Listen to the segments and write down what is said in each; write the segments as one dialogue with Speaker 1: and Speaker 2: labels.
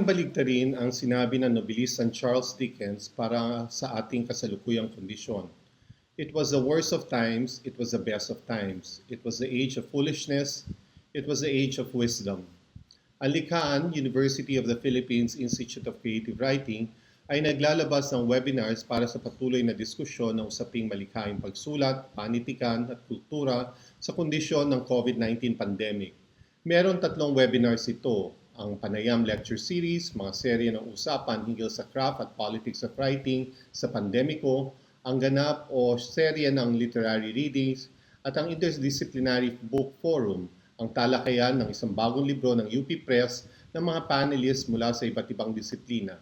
Speaker 1: Maaaring baligtarin ang sinabi ng nobelisang Charles Dickens para sa ating kasalukuyang kondisyon. It was the worst of times, it was the best of times. It was the age of foolishness, it was the age of wisdom. Ang Likhaan, University of the Philippines Institute of Creative Writing, ay naglalabas ng webinars para sa patuloy na diskusyon ng usaping malikhaing pagsulat, panitikan at kultura sa kondisyon ng COVID-19 pandemic. Meron 3 webinars ito, ang Panayam Lecture Series, mga serye ng usapan hinggil sa craft at politics of writing sa pandemiko, ang ganap o serye ng literary readings, at ang Interdisciplinary Book Forum, ang talakayan ng isang bagong libro ng UP Press ng mga panelists mula sa iba't ibang disiplina.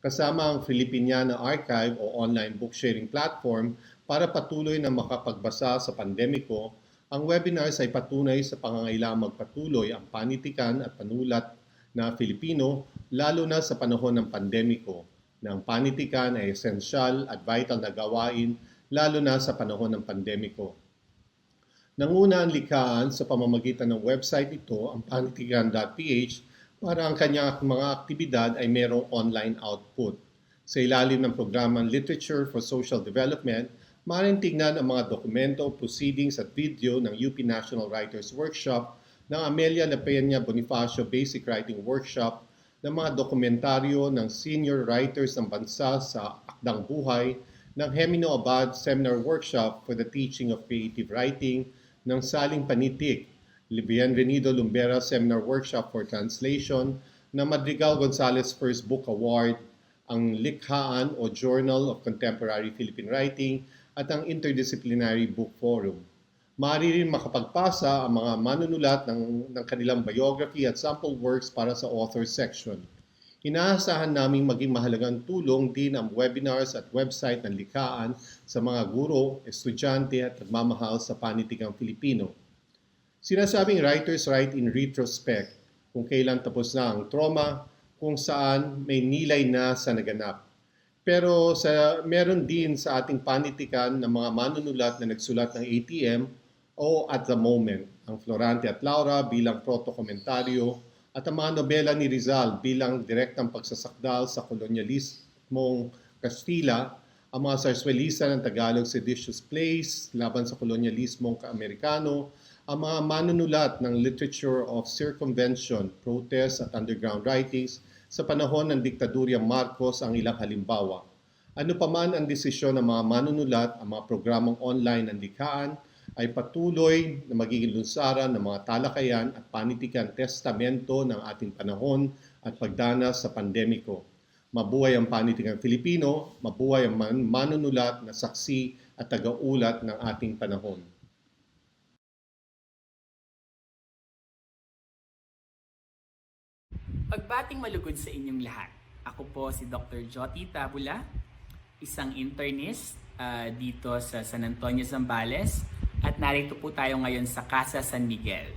Speaker 1: Kasama ang Filipiniana Archive o online book sharing platform para patuloy na makapagbasa sa pandemiko, ang webinars ay patunay sa pangangailangang magpatuloy ang panitikan at panulat na Filipino, lalo na sa panahon ng pandemiko, na ang panitikan ay esensyal at vital na gawain, lalo na sa panahon ng pandemiko. Nanguna ang Likhaan sa pamamagitan ng website ito, ang panitikan.ph, para ang kanyang mga aktibidad ay mayroong online output. Sa ilalim ng programang Literature for Social Development, maaaring tignan ang mga dokumento, proceedings at video ng UP National Writers Workshop, ng Amelia La Peña Bonifacio Basic Writing Workshop, ng mga dokumentaryo ng senior writers ng bansa sa Akdang Buhay, ng 𝗩𝗏𝗶𝘃 Seminar Workshop for the Teaching of Creative Writing, ng Saling Panitik, Bienvenido Lumbera Seminar Workshop for Translation, ng Madrigal-Gonzalez First Book Award, ang Likhaan o Journal of Contemporary Philippine Writing, at ang Interdisciplinary Book Forum. Maaari rin makapagpasa ang mga manunulat ng kanilang biography at sample works para sa author section. Inaasahan naming maging mahalagang tulong din ang webinars at website ng Likhaan sa mga guro, estudyante at nagmamahal sa panitikang Filipino. Sinasabing writers write in retrospect, kung kailan tapos na ang trauma, kung saan may nilay na sa naganap. Pero meron din sa ating panitikan ng mga manunulat na nagsulat ng ATM o At the Moment, ang Florante at Laura bilang proto-komentaryo at ang mga nobela ni Rizal bilang direktang pagsasakdal sa kolonyalismong Kastila, ang mga sarswelista ng Tagalog seditious plays laban sa kolonyalismong Amerikano, ang mga manunulat ng literature of circumvention, protest at underground writings sa panahon ng diktaduryang Marcos ang ilang halimbawa. Ano pa man ang desisyon ng mga manunulat, ang mga programang online ng Likhaan ay patuloy na magiging lunsaran ng mga talakayan at panitikan testamento ng ating panahon at pagdanas sa pandemiko. Mabuhay ang panitikang Filipino, mabuhay ang manunulat na saksi at tagaulat ng ating panahon.
Speaker 2: Pagbating malugod sa inyong lahat. Ako po si Dr. 𝗩𝗶𝗀𝗶𝗶, isang internist dito sa San Antonio, Zambales, at narito po tayo ngayon sa Casa San Miguel.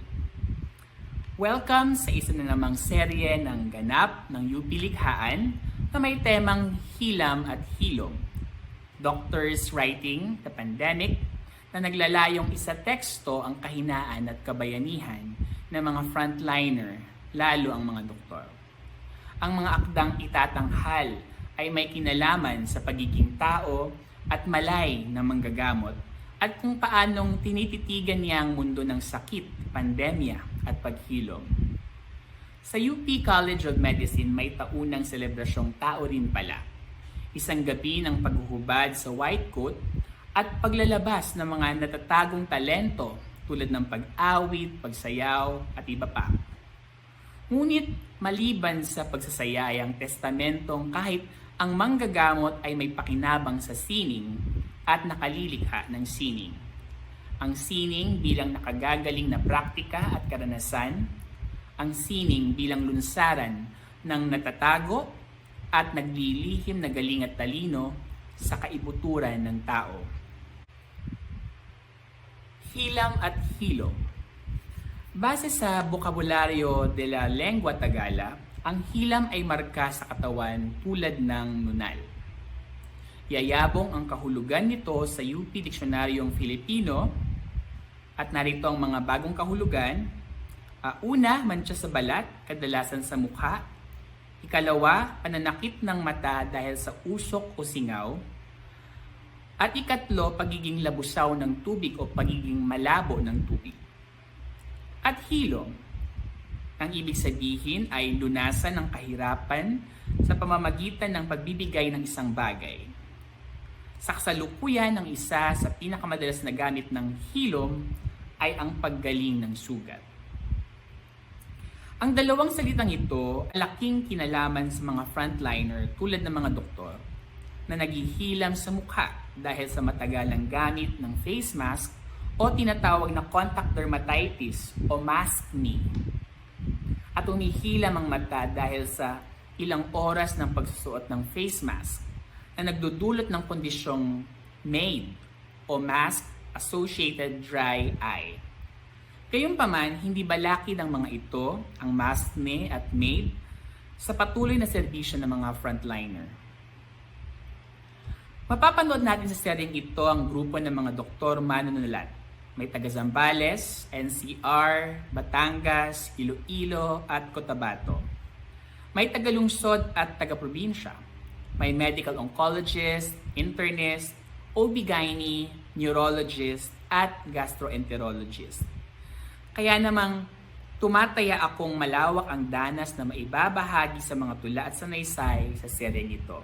Speaker 2: Welcome sa isa na namang serye ng ganap ng UP Likhaan na may temang Hilam at Hilom, Doctors Writing the Pandemic, na naglalayong isa teksto ang kahinaan at kabayanihan ng mga frontliner, lalo ang mga doktor. Ang mga akdang itatanghal ay may kinalaman sa pagiging tao at malay na manggagamot at kung paanong tinititigan niya ang mundo ng sakit, pandemya at paghilom. Sa UP College of Medicine may taunang selebrasyong tao rin pala. Isang gabi ng paghuhubad sa white coat at paglalabas ng mga natatagong talento tulad ng pag-awit, pagsayaw at iba pa. Ngunit maliban sa pagsasayayang testamentong kahit ang manggagamot ay may pakinabang sa sining at nakalilikha ng sining. Ang sining bilang nakagagaling na praktika at karanasan, ang sining bilang lunsaran ng natatago at naglilihim na galing at talino sa kaibuturan ng tao. Hilam at Hilom. Base sa bokabularyo de la lengua Tagala, ang hilam ay marka sa katawan tulad ng nunal. Yayabong ang kahulugan nito sa UP Diksionaryong Filipino at narito ang mga bagong kahulugan. Una, mantsa sa balat, kadalasan sa mukha. Ikalawa, pananakit ng mata dahil sa usok o singaw. At ikatlo, pagiging labusaw ng tubig o pagiging malabo ng tubig. At hilom, ang ibig sabihin ay lunasan ng kahirapan sa pamamagitan ng pagbibigay ng isang bagay. Sa kasalukuyan, ng isa sa pinakamadalas na gamit ng hilom ay ang paggaling ng sugat. Ang dalawang salitang ito, laking kinalaman sa mga frontliner tulad ng mga doktor na naghihilam sa mukha dahil sa matagalang gamit ng face mask o tinatawag na contact dermatitis o maskne. At umihilam ang mata dahil sa ilang oras ng pagsusuot ng face mask na nagdudulot ng kondisyong MAID o mask-associated dry eye. Gayunpaman, hindi balaki ng mga ito, ang maskne at MAID, sa patuloy na serbisyo ng mga frontliner. Mapapanood natin sa seryeng ito ang grupo ng mga doktor manunulat. May taga Zambales, NCR, Batangas, Iloilo at Cotabato. May taga lungsod at taga probinsya. May medical oncologist, internist, OB-GYN, neurologist at gastroenterologist. Kaya namang tumataya akong malawak ang danas na maibabahagi sa mga tula at sanaysay sa seryeng ito.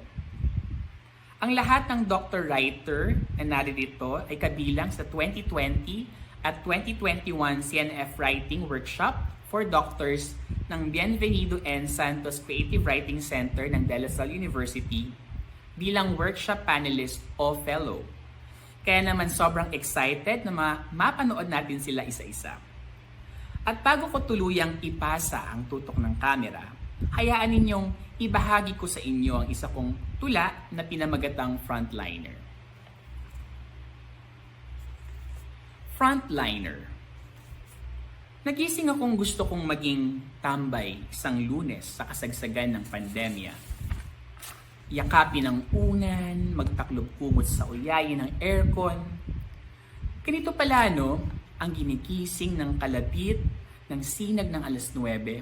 Speaker 2: Ang lahat ng Dr. Writer na naririto ay kabilang sa 2020 at 2021 CNF Writing Workshop for Doctors ng 𝗩𝗶𝘀𝗶𝘀 Santos Creative Writing Center ng De La Salle University bilang workshop panelist o fellow. Kaya naman sobrang excited na mapanood natin sila isa-isa. At bago ko tuluyang ipasa ang tutok ng kamera, hayaan ninyong ibahagi ko sa inyo ang isa kong tula na pinamagatang Frontliner. Frontliner. Nagising akong gusto kong maging tambay isang Lunes sa kasagsagan ng pandemya. Yakapin ang unan, magtaklob-kumot sa uyayin ng aircon. Ganito pala ang ginigising ng kalapit ng sinag ng alas 9.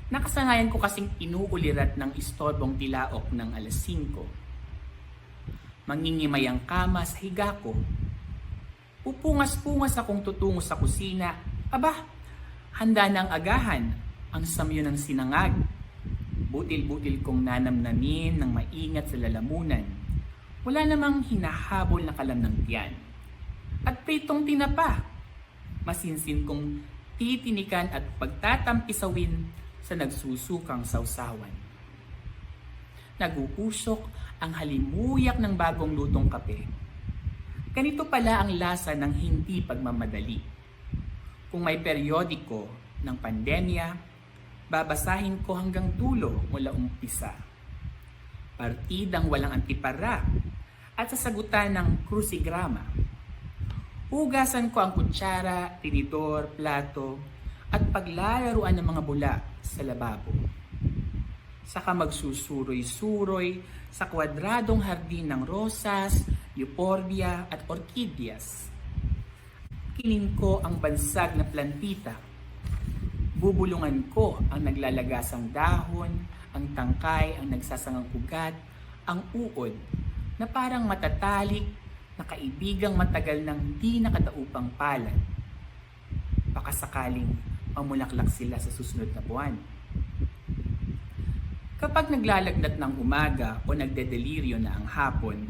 Speaker 2: Nakasanayan ko kasing inuulirat ng istorbong tilaok ng alas 5. Mangingimay ang kama sa higa ko. Pupungas-pungas akong tutungo sa kusina. Aba, handa na ang agahan, ang samyo ng sinangag. Butil-butil kong nanamnamin ng maingat sa lalamunan. Wala namang hinahabol na kalam ng tiyan. At pritong tinapa. Masinsin kong titinikan at pagtatampisawin sa nagsusukang sausawan. Nag-uusok ang halimuyak ng bagong lutong kape. Ganito pala ang lasa ng hindi pagmamadali. Kung may periodiko ng pandemya, babasahin ko hanggang dulo mula umpisa. Partidang walang antipara at sasagutan ng krusigrama. Hugasan ko ang kutsara, tinidor, plato, at paglalaruan ng mga bula sa lababo. Saka magsusuroy-suroy sa kwadradong hardin ng rosas, 𝗩𝗶𝘀𝗶 at orkidyas. Kinin ko ang bansag na plantita. Bubulungan ko ang naglalagasang dahon, ang tangkay, ang nagsasangang ugat, ang uod na parang matatalik na kaibigang matagal nang di nakadaupang palad. Baka sakaling mamulaklak sila sa susunod na buwan. Kapag naglalagnat ng umaga o nagdedeliryo na ang hapon,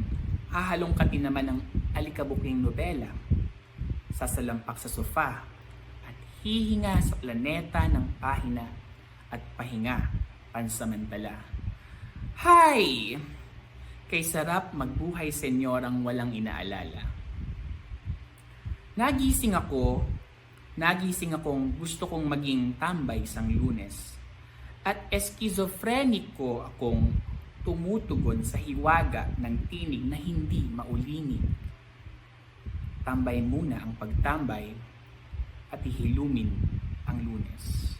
Speaker 2: hahalongkatin naman ng 𝗩𝗶𝘀𝗶𝗃 nobela. Sasalampak sa sofa at hihinga sa planeta ng pahina at pahinga pansamantala. Hay! Kay sarap magbuhay senyorang walang inaalala. Nagising akong gusto kong maging tambay isang Lunes. At eskizofreniko akong tumutugon sa hiwaga ng tinig na hindi maulinig. Tambay muna ang pagtambay at ihilumin ang Lunes.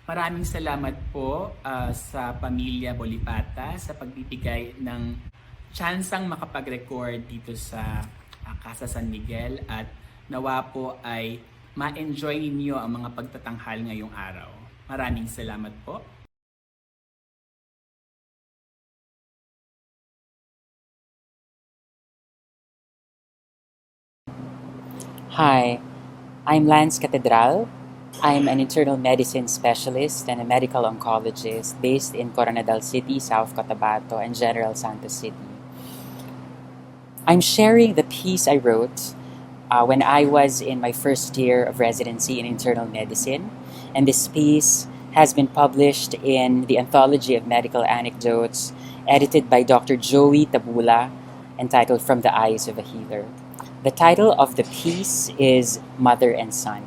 Speaker 2: Maraming salamat po sa pamilya Bolipata sa pagbibigay ng tsansang makapag-record dito sa Casa San Miguel at nawa po ay ma-enjoy ninyo ang mga pagtatanghal ngayong araw. Maraming salamat po.
Speaker 3: Hi, I'm Lance Catedral. I'm an internal medicine specialist and a medical oncologist based in Coronadal City, South Cotabato, and General Santos City. I'm sharing the piece I wrote when I was in my first year of residency in internal medicine, and this piece has been published in the Anthology of Medical Anecdotes, edited by Dr. Joey Tabula, entitled From the Eyes of a Healer. The title of the piece is Mother and Son.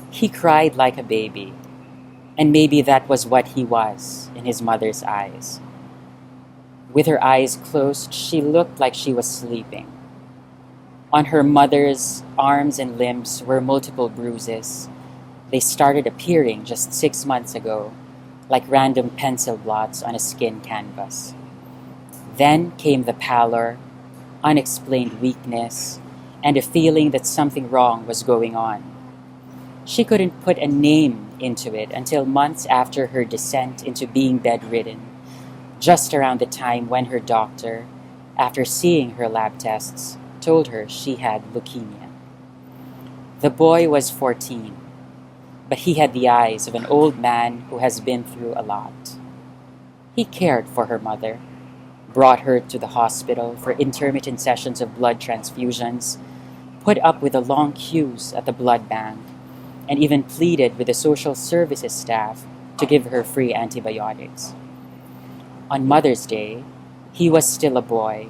Speaker 3: He cried like a baby, and maybe that was what he was in his mother's eyes. With her eyes closed, she looked like she was sleeping. On her mother's arms and limbs were multiple bruises. They started appearing just 6 months ago, like random pencil blots on a skin canvas. Then came the pallor, unexplained weakness, and a feeling that something wrong was going on. She couldn't put a name into it until months after her descent into being bedridden, just around the time when her doctor, after seeing her lab tests, told her she had leukemia. The boy was 14, but he had the eyes of an old man who has been through a lot. He cared for her mother, brought her to the hospital for intermittent sessions of blood transfusions, put up with the long queues at the blood bank, and even pleaded with the social services staff to give her free antibiotics. On Mother's Day, he was still a boy,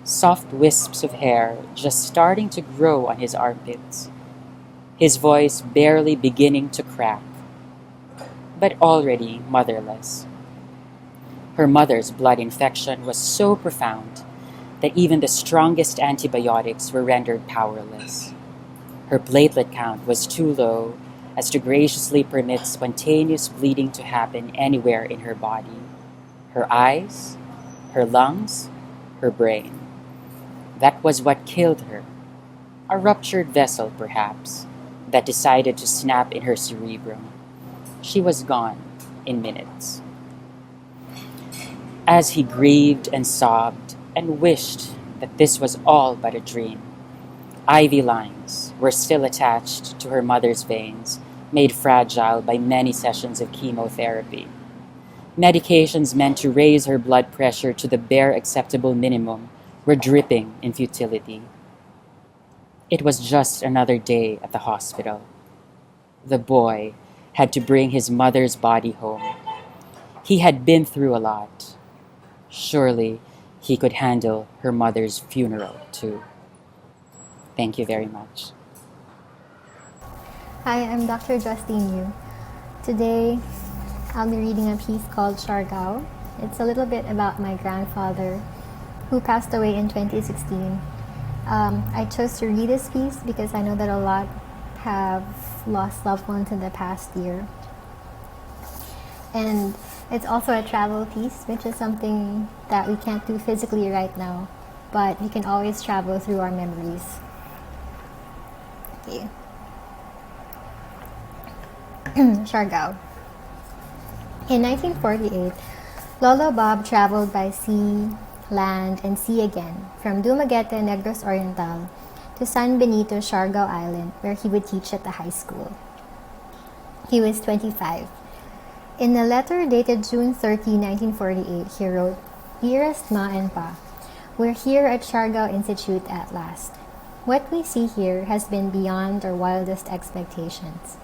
Speaker 3: soft wisps of hair just starting to grow on his armpits, his voice barely beginning to crack, but already motherless. Her mother's blood infection was so profound that even the strongest antibiotics were rendered powerless. Her platelet count was too low as to graciously permit spontaneous bleeding to happen anywhere in her body, her eyes, her lungs, her brain. That was what killed her. A ruptured vessel, perhaps, that decided to snap in her cerebrum. She was gone in minutes. As he grieved and sobbed and wished that this was all but a dream, IV lines were still attached to her mother's veins, made fragile by many sessions of chemotherapy. Medications meant to raise her blood pressure to the bare acceptable minimum were dripping in futility. It was just another day at the hospital. The boy had to bring his mother's body home. He had been through a lot. Surely he could handle her mother's funeral too. Thank you very much.
Speaker 4: Hi, I'm Dr. Justine Yu. Today, I'll be reading a piece called 𝗩𝗲𝗃. It's a little bit about my grandfather who passed away in 2016. I chose to read this piece because I know that a lot have lost loved ones in the past year. And it's also a travel piece, which is something that we can't do physically right now, but we can always travel through our memories. Okay. 𝗩𝗃𝗃. In 1948, Lolo Bob traveled by sea, land, and sea again from Dumaguete, Negros Oriental to San Benito, 𝗩𝗃𝗃 Island, where he would teach at the high school. He was 25. In a letter dated June 30, 1948, he wrote, "Dearest Ma and Pa, we're here at 𝗩𝗃𝗃 Institute at last. What we see here has been beyond our wildest expectations.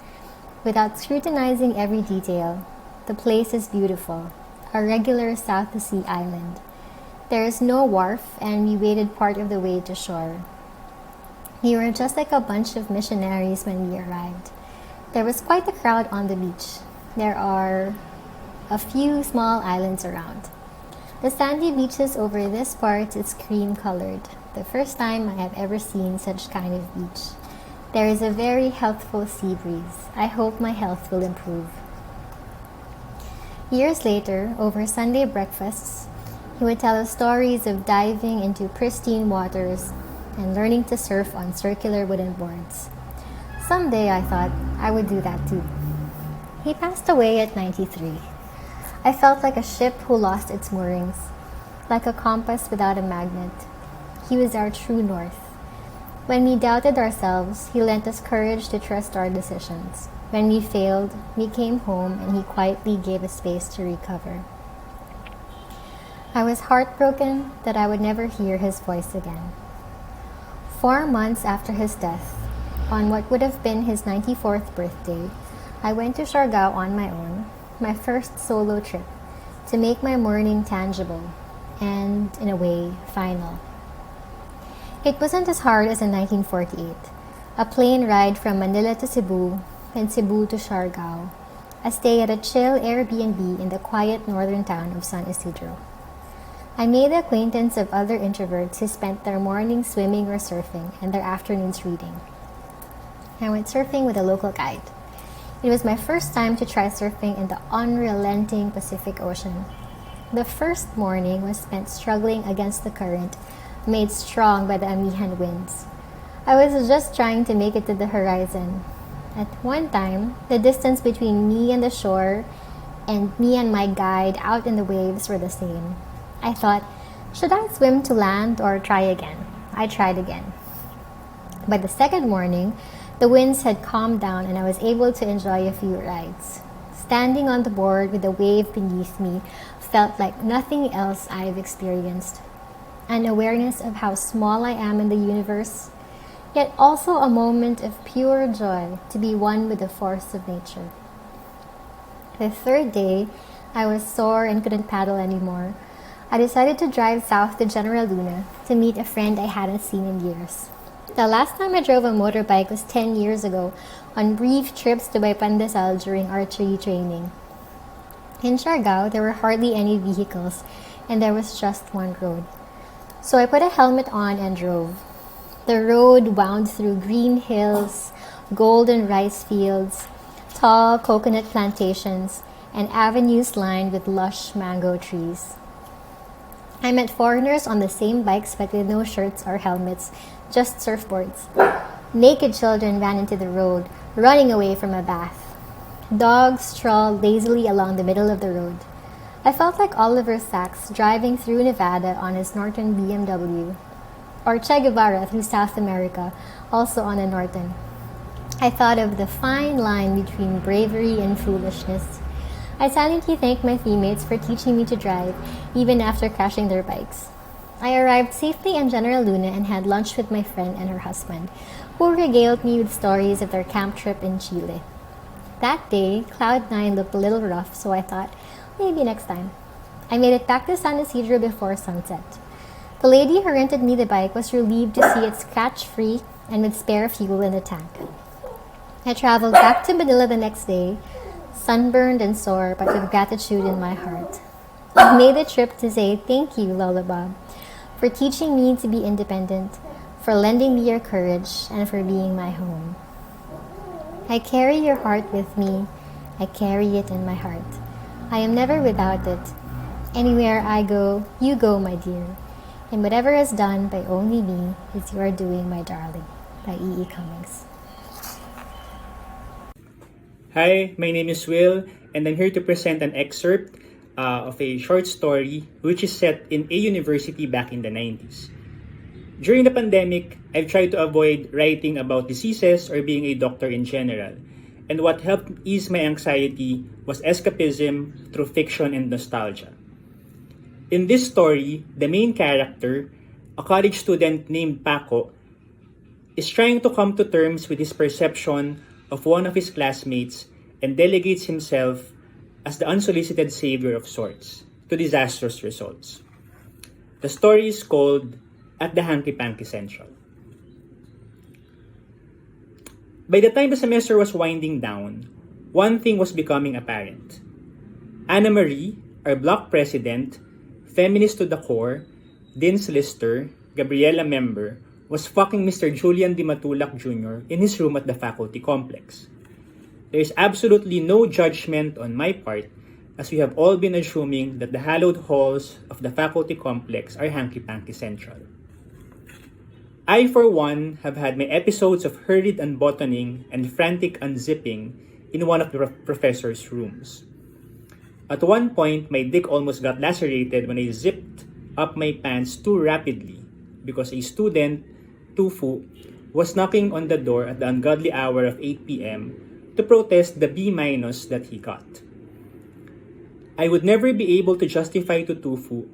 Speaker 4: Without scrutinizing every detail, the place is beautiful, a regular South-to-Sea island. There is no wharf, and we waded part of the way to shore. We were just like a bunch of missionaries when we arrived. There was quite a crowd on the beach. There are a few small islands around. The sandy beaches over this part is cream-colored, the first time I have ever seen such kind of beach. There is a very healthful sea breeze. I hope my health will improve." Years later, over Sunday breakfasts, he would tell us stories of diving into pristine waters and learning to surf on circular wooden boards. Someday, I thought, I would do that too. He passed away at 93. I felt like a ship who lost its moorings, like a compass without a magnet. He was our true north. When we doubted ourselves, he lent us courage to trust our decisions. When we failed, we came home and he quietly gave us space to recover. I was heartbroken that I would never hear his voice again. 4 months after his death, on what would have been his 94th birthday, I went to Siargao on my own, my first solo trip, to make my mourning tangible and, in a way, final. It wasn't as hard as in 1948, a plane ride from Manila to Cebu and Cebu to Siargao, a stay at a chill Airbnb in the quiet northern town of San Isidro. I made the acquaintance of other introverts who spent their mornings swimming or surfing and their afternoons reading. I went surfing with a local guide. It was my first time to try surfing in the unrelenting Pacific Ocean. The first morning was spent struggling against the current, made strong by the amihan winds. I was just trying to make it to the horizon. At one time, the distance between me and the shore and me and my guide out in the waves were the same. I thought, should I swim to land or try again? I tried again. By the second morning, the winds had calmed down and I was able to enjoy a few rides. Standing on the board with the wave beneath me felt like nothing else I've experienced. An awareness of how small I am in the universe, yet also a moment of pure joy to be one with the force of nature. The third day, I was sore and couldn't paddle anymore. I decided to drive south to General Luna to meet a friend I hadn't seen in years. The last time I drove a motorbike was 10 years ago on brief trips to 𝗍𝗀𝗃 during archery training. In Siargao, there were hardly any vehicles and there was just one road. So I put a helmet on and drove. The road wound through green hills, golden rice fields, tall coconut plantations, and avenues lined with lush mango trees. I met foreigners on the same bikes but with no shirts or helmets, just surfboards. Naked children ran into the road, running away from a bath. Dogs strolled lazily along the middle of the road. I felt like Oliver Sacks driving through Nevada on his Norton BMW, or 𝗍𝗶𝘀𝗶 through South America, also on a Norton. I thought of the fine line between bravery and foolishness. I silently thanked my teammates for teaching me to drive, even after crashing their bikes. I arrived safely in General Luna and had lunch with my friend and her husband, who regaled me with stories of their camp trip in Chile. That day, Cloud9 looked a little rough, so I thought, maybe next time. I made it back to San Isidro before sunset. The lady who rented me the bike was relieved to see it scratch-free and with spare fuel in the tank. I traveled back to Manila the next day, sunburned and sore, but with gratitude in my heart. I made the trip to say thank you, 𝗨𝗏𝗃, for teaching me to be independent, for lending me your courage, and for being my home. I carry your heart with me. I carry it in my heart. I am never without it. Anywhere I go, you go, my dear. And whatever is done by only me is your doing, my darling. By 𝗍𝗍𝗃𝗁𝗋𝗄𝗃.
Speaker 5: Hi, my name is Will, and I'm here to present an excerpt of a short story which is set in a university back in the 90s. During the pandemic, I've tried to avoid writing about diseases or being a doctor in general, and what helped ease my anxiety was escapism through fiction and nostalgia. In this story, the main character, a college student named Paco, is trying to come to terms with his perception of one of his classmates and delegates himself as the unsolicited savior of sorts to disastrous results. The story is called At the 𝗩𝗃𝗃𝗀𝗃 Central. By the time the semester was winding down, one thing was becoming apparent. Anna Marie, our block president, feminist to the core, Dean's Lister, Gabriela member, was fucking Mr. Julian Di Matulac Jr. in his room at the faculty complex. There is absolutely no judgment on my part, as we have all been assuming that the hallowed halls of the faculty complex are 𝗩𝗃𝗃𝗃 Central. I, for one, have had my episodes of hurried unbuttoning and frantic unzipping in one of the professor's rooms. At one point, my dick almost got lacerated when I zipped up my pants too rapidly because a student, 𝗍𝗲𝗏, was knocking on the door at the ungodly hour of 8 p.m. to protest the B- that he got. I would never be able to justify to 𝗍𝗲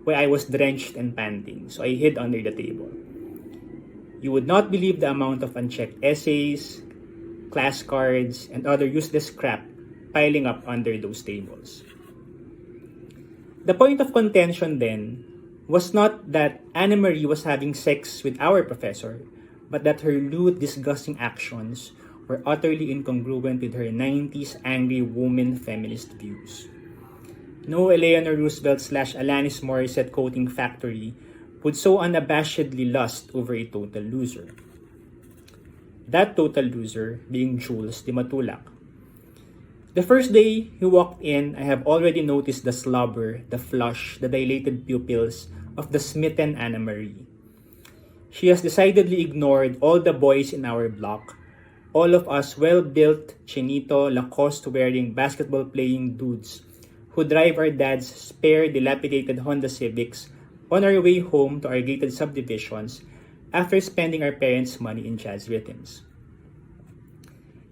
Speaker 5: why I was drenched and panting, so I hid under the table. You would not believe the amount of unchecked essays, class cards, and other useless crap piling up under those tables. The point of contention then was not that Anna-Marie was having sex with our professor, but that her lewd, disgusting actions were utterly incongruent with her 90s angry woman feminist views. No Eleanor Roosevelt/Alanis Morissette quoting factory would so unabashedly lust over a total loser. That total loser being Jules 𝗍𝗲𝗏𝗀. The first day he walked in, I have already noticed the slobber, the flush, the dilated pupils of the smitten Anna-Marie. She has decidedly ignored all the boys in our block, all of us well-built, chinito, Lacoste-wearing, basketball-playing dudes who drive our dad's spare, dilapidated Honda Civics on our way home to our gated subdivisions after spending our parents' money in jazz rhythms.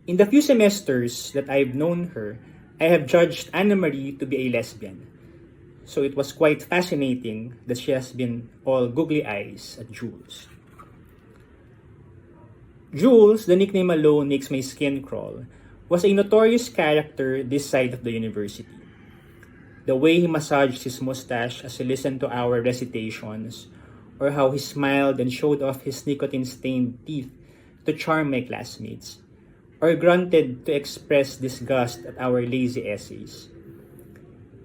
Speaker 5: In the few semesters that I've known her, I have judged Anna-Marie to be a lesbian, so it was quite fascinating that she has been all googly eyes at Jules. Jules, the nickname alone makes my skin crawl, was a notorious character this side of the university. The way he massaged his mustache as he listened to our recitations, or how he smiled and showed off his nicotine-stained teeth to charm my classmates, or grunted to express disgust at our lazy essays.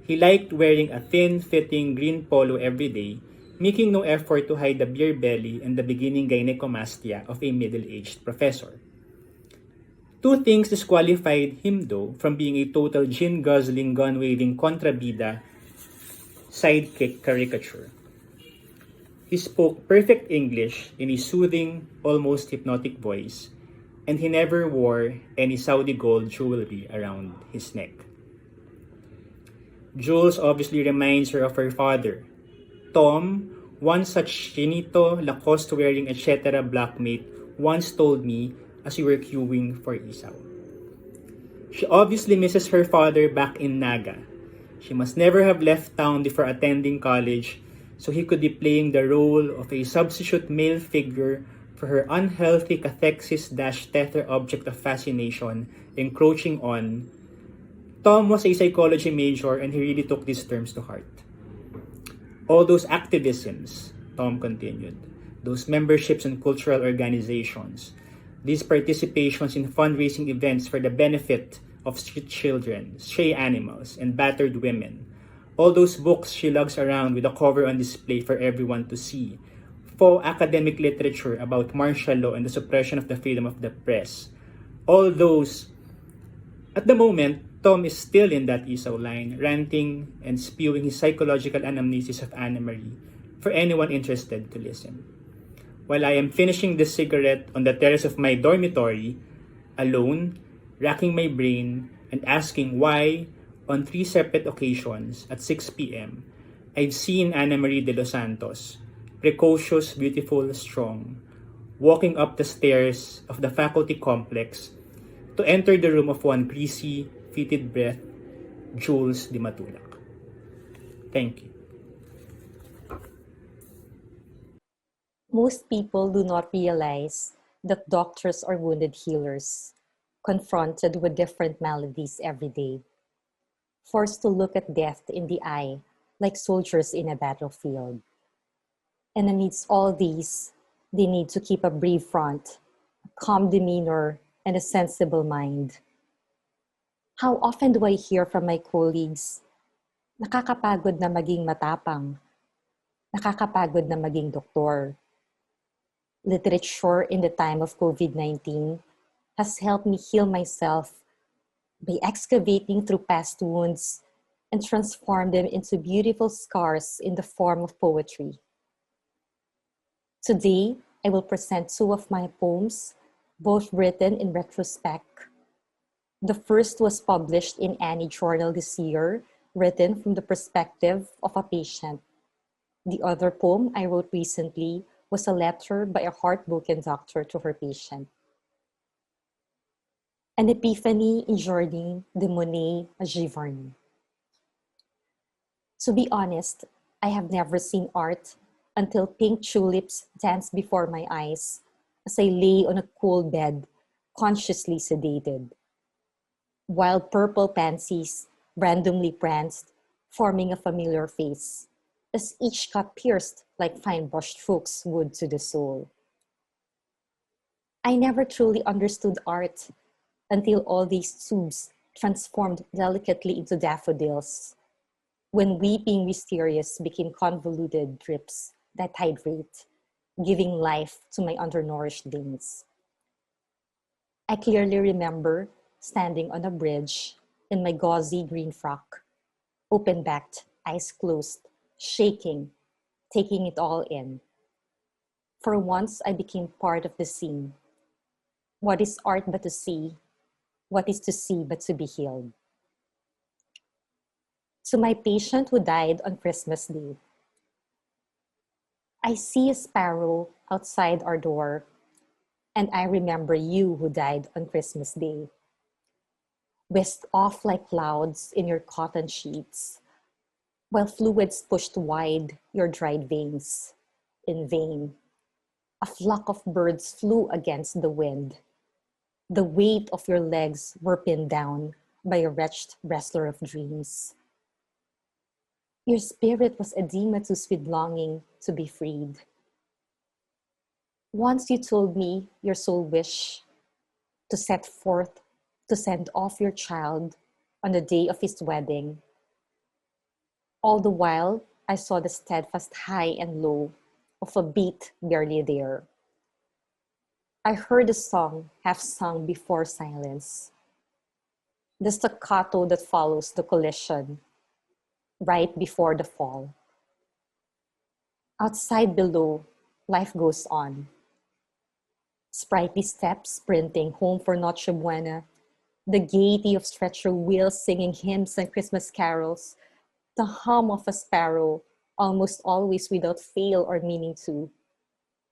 Speaker 5: He liked wearing a thin-fitting green polo every day, making no effort to hide the beer belly and the beginning gynecomastia of a middle-aged professor. Two things disqualified him, though, from being a total gin-guzzling, gun-waving kontrabida sidekick caricature. He spoke perfect English in a soothing, almost hypnotic voice, and he never wore any Saudi gold jewelry around his neck. Jules obviously reminds her of her father. Tom, one such chinito, Lacoste-wearing, etc. blockmate, once told me as we were queuing for isaw. She obviously misses her father back in Naga. She must never have left town before attending college, so he could be playing the role of a substitute male figure for her unhealthy cathexis-tether object of fascination encroaching on. Tom was a psychology major and he really took these terms to heart. All those activisms, Tom continued, those memberships in cultural organizations, these participations in fundraising events for the benefit of street children, stray animals, and battered women, all those books she lugs around with a cover on display for everyone to see, faux academic literature about martial law and the suppression of the freedom of the press, all those. At the moment, Tom is still in that isaw line, ranting and spewing his psychological anamnesis of Anna-Marie for anyone interested to listen. While I am finishing this cigarette on the terrace of my dormitory, alone, racking my brain and asking why, on 3 separate occasions at 6 p.m., I've seen Anna-Marie de los Santos, precocious, beautiful, strong, walking up the stairs of the faculty complex to enter the room of one greasy, fetid breath, Jules 𝗍𝗲𝗏𝗀𝗏𝗏. Thank you.
Speaker 6: Most people do not realize that doctors are wounded healers, confronted with different maladies every day, forced to look at death in the eye like soldiers in a battlefield. And amidst all these, they need to keep a brave front, a calm demeanor, and a sensible mind. How often do I hear from my colleagues, nakakapagod na maging matapang, nakakapagod na maging doktor. Literature in the time of COVID-19 has helped me heal myself by excavating through past wounds and transform them into beautiful scars in the form of poetry. Today, I will present two of my poems, both written in retrospect. The first was published in Any Journal this year, written from the perspective of a patient. The other poem I wrote recently was a letter by a heartbroken doctor to her patient. An Epiphany in Jardin de 𝗩𝗡𝗂𝗍𝗔. To be honest, I have never seen art until pink tulips danced before my eyes as I lay on a cool bed, consciously sedated. While purple pansies randomly pranced, forming a familiar face, as each cut pierced like fine brushstrokes would to the soul. I never truly understood art until all these tubes transformed delicately into daffodils, when weeping mysterious became convoluted drips that hydrate, giving life to my undernourished veins. I clearly remember standing on a bridge in my gauzy green frock, open-backed, eyes closed, shaking, taking it all in. For once, I became part of the scene. What is art but to see? What is to see but to be healed? To my patient who died on Christmas Day, I see a sparrow outside our door, and I remember you who died on Christmas Day. Whisked off like clouds in your cotton sheets, while fluids pushed wide your dried veins. In vain, a flock of birds flew against the wind. The weight of your legs were pinned down by a wretched wrestler of dreams. Your spirit was edematous with longing to be freed. Once you told me your sole wish to set forth to send off your child on the day of his wedding. All the while, I saw the steadfast high and low of a beat barely there. I heard a song half sung before silence, the staccato that follows the collision, right before the fall. Outside below, life goes on. Sprightly steps sprinting home for Noche Buena, the gaiety of stretcher wheels singing hymns and Christmas carols, the hum of a sparrow, almost always without fail or meaning to,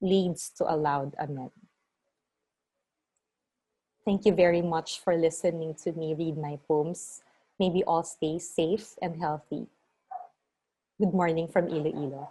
Speaker 6: leads to a loud amen. Thank you very much for listening to me read my poems. May we all stay safe and healthy. Good morning from Iloilo.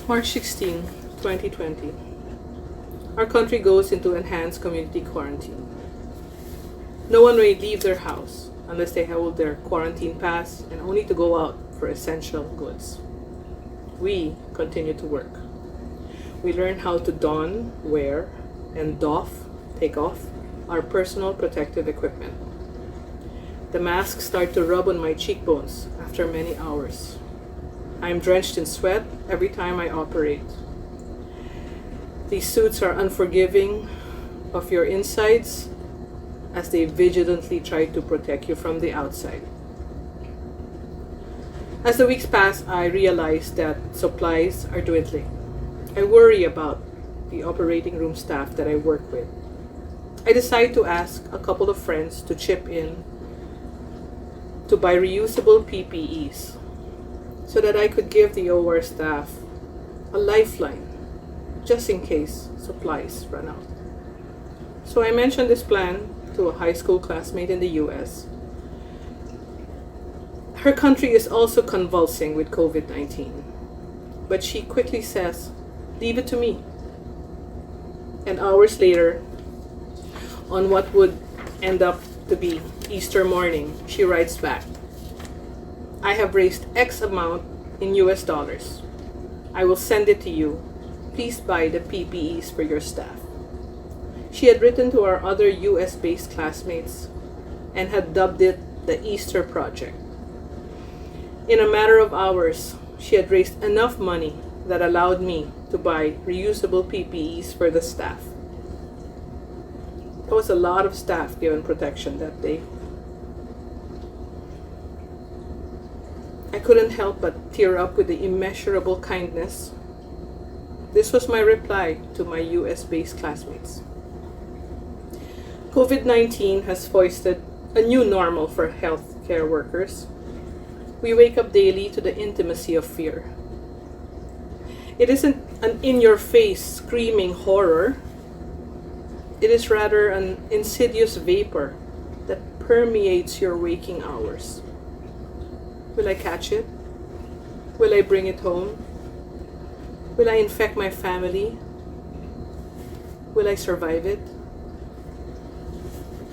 Speaker 7: March 16, 2020. Our country goes into enhanced community quarantine. No one may leave their house unless they hold their quarantine pass and only to go out for essential goods. We continue to work. We learn how to don, wear, and take off our personal protective equipment. The masks start to rub on my cheekbones after many hours. I am drenched in sweat every time I operate. These suits are unforgiving of your insides as they vigilantly try to protect you from the outside. As the weeks pass, I realize that supplies are dwindling. I worry about the operating room staff that I work with. I decide to ask a couple of friends to chip in to buy reusable PPEs so that I could give the OR staff a lifeline just in case supplies run out. So I mentioned this plan to a high school classmate in the US. Her country is also convulsing with COVID-19, but she quickly says, "Leave it to me." And hours later, on what would end up to be Easter morning, she writes back, I have raised X amount in US dollars. I will send it to you. Please buy the PPEs for your staff. She had written to our other US-based classmates and had dubbed it the Easter Project. In a matter of hours, she had raised enough money that allowed me to buy reusable PPEs for the staff. There was a lot of staff given protection that day. I couldn't help but tear up with the immeasurable kindness. This was my reply to my US-based classmates. COVID-19 has foisted a new normal for healthcare workers. We wake up daily to the intimacy of fear. It isn't an in-your-face screaming horror. It is rather an insidious vapor that permeates your waking hours. Will I catch it? Will I bring it home? Will I infect my family? Will I survive it?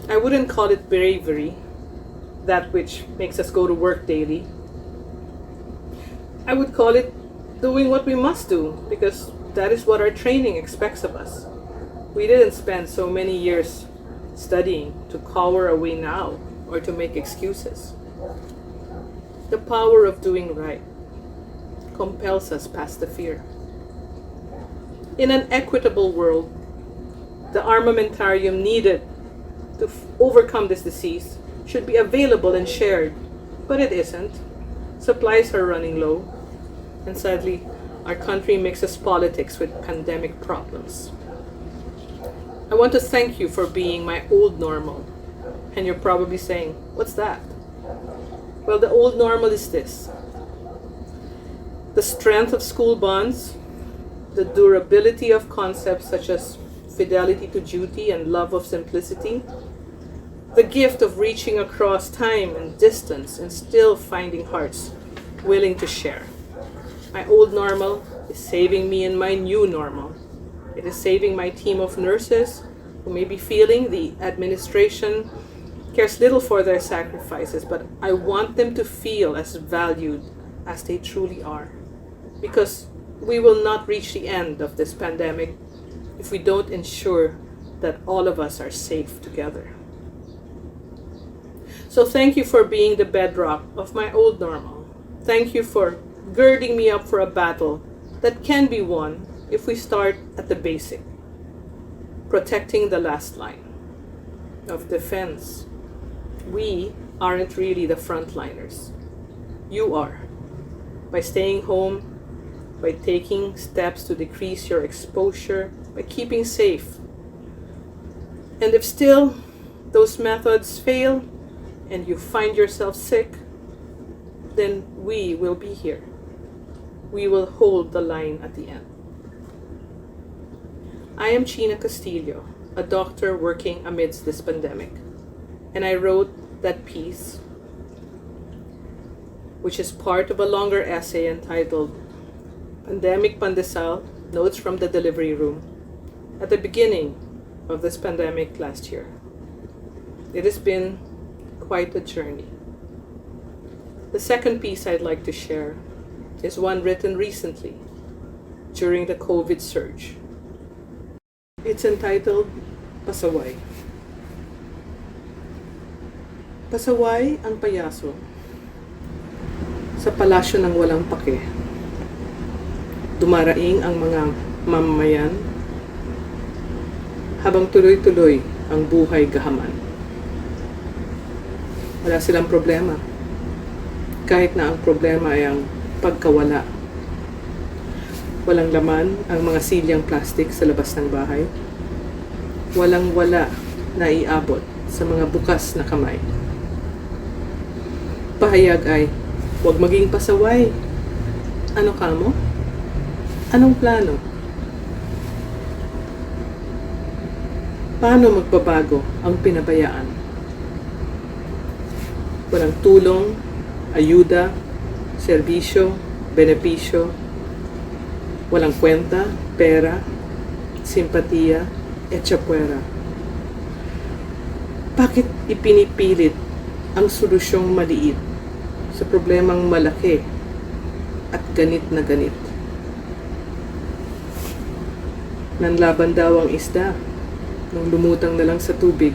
Speaker 7: I wouldn't call it bravery, that which makes us go to work daily. I would call it doing what we must do, because that is what our training expects of us. We didn't spend so many years studying to cower away now or to make excuses. The power of doing right compels us past the fear. In an equitable world, the armamentarium needed to overcome this disease should be available and shared, but it isn't. Supplies are running low, and sadly, our country mixes politics with pandemic problems. I want to thank you for being my old normal. And you're probably saying, what's that? Well, the old normal is this: the strength of school bonds, the durability of concepts such as fidelity to duty and love of simplicity, the gift of reaching across time and distance and still finding hearts willing to share. My old normal is saving me in my new normal. It is saving my team of nurses who may be feeling the administration cares little for their sacrifices, but I want them to feel as valued as they truly are. Because we will not reach the end of this pandemic if we don't ensure that all of us are safe together. So thank you for being the bedrock of my old normal. Thank you for girding me up for a battle that can be won if we start at the basic, protecting the last line of defense. We aren't really the frontliners. You are. By staying home, by taking steps to decrease your exposure, by keeping safe. And if still those methods fail and you find yourself sick, then we will be here. We will hold the line at the end. I am 𝗪𝗀 Castillo, a doctor working amidst this pandemic, and I wrote that piece, which is part of a longer essay entitled Pandemic Pandesal, Notes from the Delivery Room, at the beginning of this pandemic last year. It has been quite a journey. The second piece I'd like to share is one written recently during the COVID surge. It's entitled Pasaway. Pasaway ang payaso sa palasyo ng walang pake. Dumaraing ang mga mamamayan habang tuloy-tuloy ang buhay gahaman. Wala silang problema, kahit na ang problema ay ang pagkawala. Walang laman ang mga silyang plastik sa labas ng bahay. Walang wala na iabot sa mga bukas na kamay. Pahayag ay, huwag maging pasaway. Ano ka mo? Anong plano? Paano magbabago ang pinabayaan? Walang tulong, ayuda, serbisyo, benepisyo. Walang kwenta, pera, simpatiya, 𝗩𝗶𝗀𝗶𝗹. Bakit ipinipilit ang solusyong maliit sa problemang malaki at ganit na ganit. Nanlaban daw ang isda nung lumutang na lang sa tubig.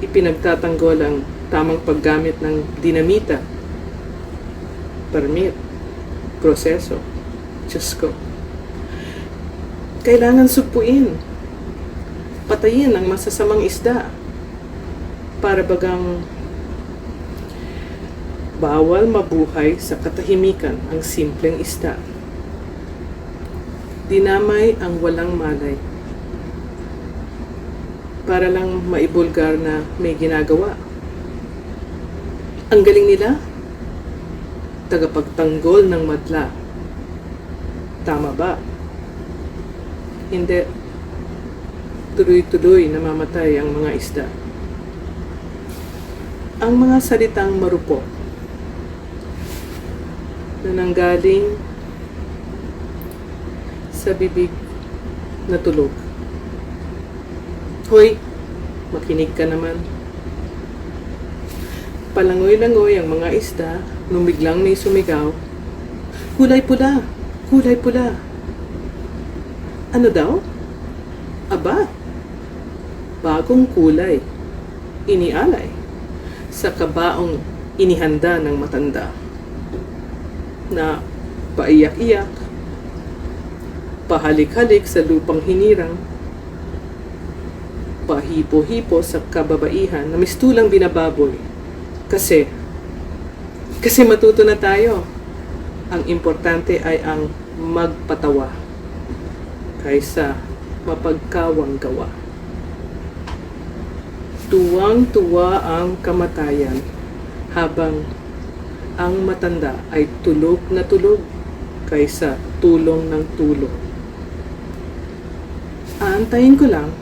Speaker 7: Ipinagtatanggol ang tamang paggamit ng dinamita, permit, proseso. Diyos ko. Kailangan supuin, patayin ang masasamang isda para bagang bawal mabuhay sa katahimikan ang simpleng isda. Dinamay ang walang malay para lang maibulgar na may ginagawa. Ang galing nila, tagapagtanggol ng madla. Tama ba? Hindi. Tuloy-tuloy namamatay ang mga isda. Ang mga salitang marupok na nanggaling sa bibig na tulog. Hoy, makinig ka naman. Palangoy-langoy ang mga isda nung biglang may sumigaw, kulay pula! Kulay pula! Ano daw? Aba, bagong kulay, inialay sa kabaong inihanda ng matanda na paiyak-iyak, pahalik-halik sa lupang hinirang, pahipo-hipo sa kababaihan na mistulang binababoy. Kasi matuto na tayo. Ang importante ay ang magpatawa kaysa mapagkawang gawa. Tuwang-tuwa ang kamatayan habang ang matanda ay tulog na tulog kaysa tulong ng tulong. Aantayin ko lang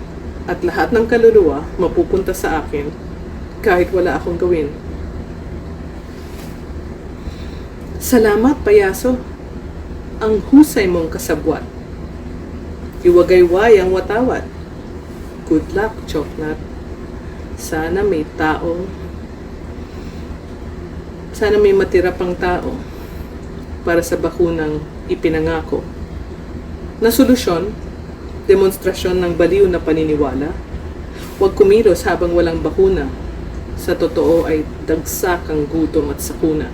Speaker 7: at lahat ng kaluluwa mapupunta sa akin kahit wala akong gawin. Salamat, payaso. Ang husay mong kasabwat. Iwagayway ang watawat. Good luck, Choknat. Sana may matira pang tao para sa bakunang ipinangako. Na solusyon, demonstrasyon ng baliw na paniniwala. Huwag kumilos habang walang bakuna. Sa totoo ay dagsak ang gutom at sakuna.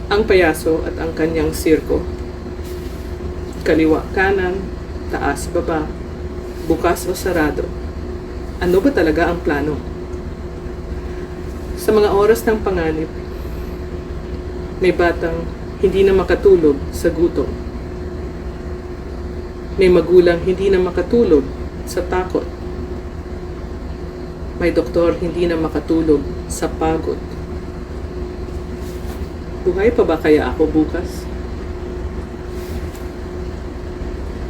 Speaker 7: Ang payaso at ang kanyang sirko. Kaliwa, kanan, taas, baba, bukas o sarado. Ano ba talaga ang plano? Sa mga oras ng panganib, may batang hindi na makatulog sa gutom. May magulang hindi na makatulog sa takot. May doktor hindi na makatulog sa pagod. Buhay pa ba kaya ako bukas?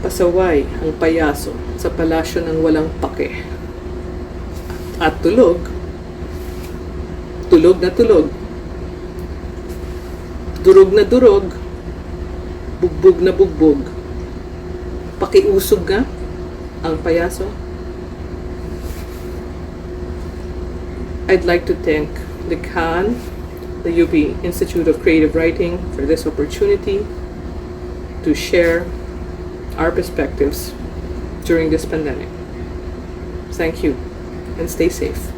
Speaker 7: Pasaway ang payaso sa palasyo ng walang pake. At tulog na tulog. Durog na durog. Bugbog na bugbog. Pakiusog nga ang payaso. I'd like to thank the CAN, the UP Institute of Creative Writing, for this opportunity to share our perspectives during this pandemic. Thank you, and stay safe.